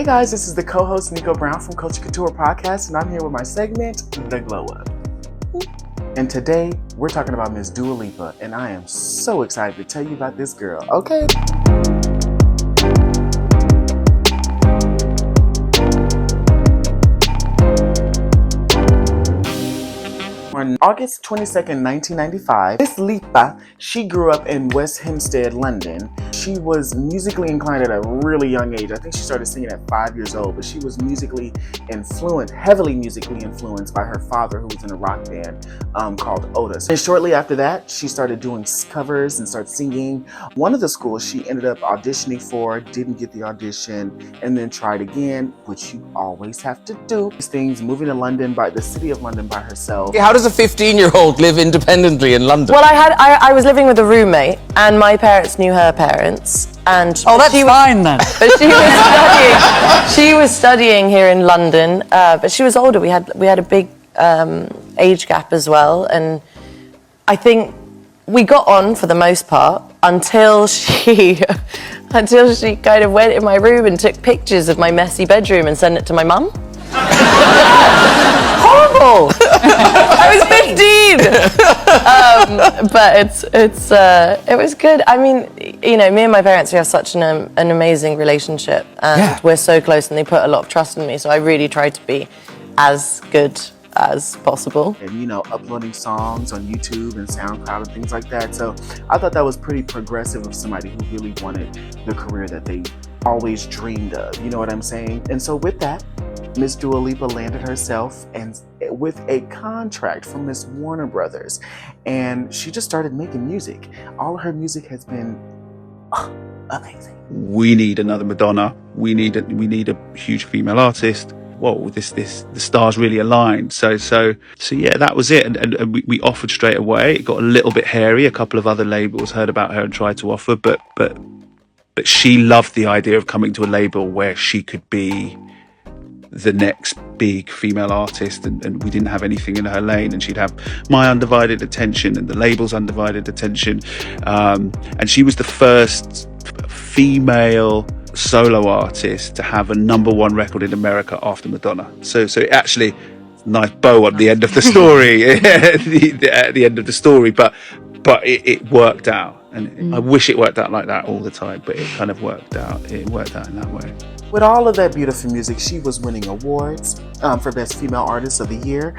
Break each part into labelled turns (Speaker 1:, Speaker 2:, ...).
Speaker 1: guys, this is the co-host Niko Brown from Culture Couture Podcast, and I'm here with my segment, The Glow Up. And today, we're talking about Miss Dua Lipa, and I am so excited to tell you about this girl, okay? On August 22nd, 1995, Miss Lipa, she grew up in West Hempstead, London. She was musically inclined at a really young age. I think she started singing at 5 years old, but she was heavily musically influenced by her father, who was in a rock band called Otis. And shortly after that, she started doing covers and started singing. One of the schools she ended up auditioning for, didn't get the audition, and then tried again, which you always have to do. These things, moving to London, by the city of London by herself.
Speaker 2: How does a 15-year-old live independendly in London?
Speaker 3: Well, I was living with a roommate, and my parents knew her parents, and
Speaker 4: that's fine then.
Speaker 3: But she was studying here in London, but she was older. We had a big age gap as well, and I think we got on for the most part until she kind of went in my room and took pictures of my messy bedroom and sent it to my mum. Horrible. I was 15. But it was good. I mean, you know, me and my parents, we have such an amazing relationship, and we're so close, and they put a lot of trust in me. So I really tried to be as good as possible.
Speaker 1: And, you know, uploading songs on YouTube and SoundCloud and things like that. So I thought that was pretty progressive of somebody who really wanted the career that they always dreamed of. You know what I'm saying? And so with that, Miss Dua Lipa landed herself and with a contract from Miss Warner Brothers, and she just started making music. All of her music has been amazing.
Speaker 5: We need another Madonna. We need a huge female artist. Whoa, the stars really aligned. So yeah, that was it. And we offered straight away. It got a little bit hairy. A couple of other labels heard about her and tried to offer, but she loved the idea of coming to a label where she could be the next big female artist, and we didn't have anything in her lane, and she'd have my undivided attention and the label's undivided attention, and she was the first female solo artist to have a #1 record in America after Madonna. So actually, nice bow at the end of the story, at the end of the story, but it worked out, and I wish it worked out like that all the time, but it kind of worked out. It worked out in that way.
Speaker 1: With all of that beautiful music, she was winning awards for Best Female Artist of the Year,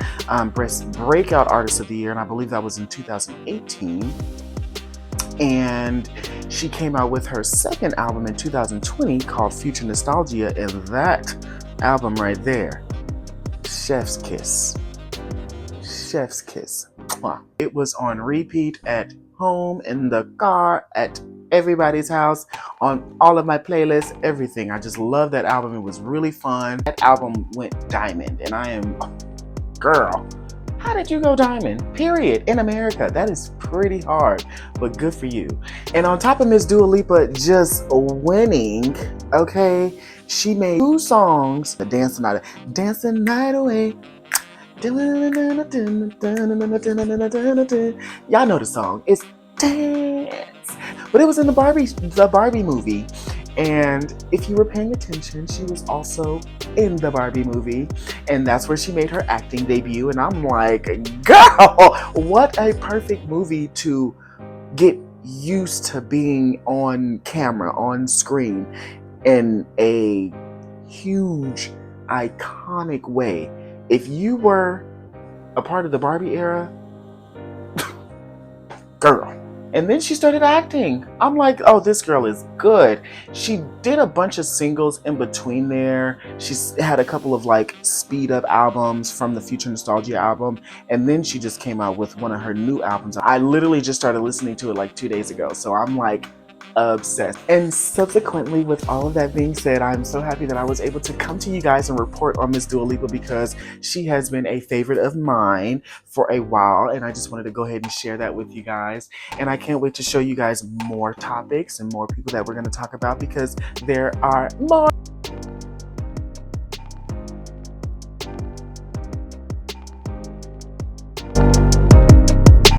Speaker 1: Best Breakout Artist of the Year, and I believe that was in 2018. And she came out with her second album in 2020 called Future Nostalgia, and that album right there, Chef's Kiss. Chef's Kiss. It was on repeat at home, in the car, at everybody's house, on all of my playlists, everything. I just love that album. It was really fun. That album went diamond, and I am, girl, how did you go diamond? Period. In America, that is pretty hard, but good for you. And on top of Miss Dua Lipa just winning, okay, she made 2 songs, the Dancing Night Away. Y'all know the song. It's Dance. But it was in the Barbie movie. And if you were paying attention, she was also in the Barbie movie. And that's where she made her acting debut. And I'm like, girl, what a perfect movie to get used to being on camera, on screen, in a huge, iconic way. If you were a part of the Barbie era, girl. And then she started acting. I'm like, oh, this girl is good. She did a bunch of singles in between there. She's had a couple of like speed up albums from the Future Nostalgia album. And then she just came out with one of her new albums. I literally just started listening to it like 2 days ago. So I'm like obsessed. And subsequently, with all of that being said, I'm so happy that I was able to come to you guys and report on Miss Dua Lipa, because she has been a favorite of mine for a while, and I just wanted to go ahead and share that with you guys. And I can't wait to show you guys more topics and more people that we're going to talk about, because there are more.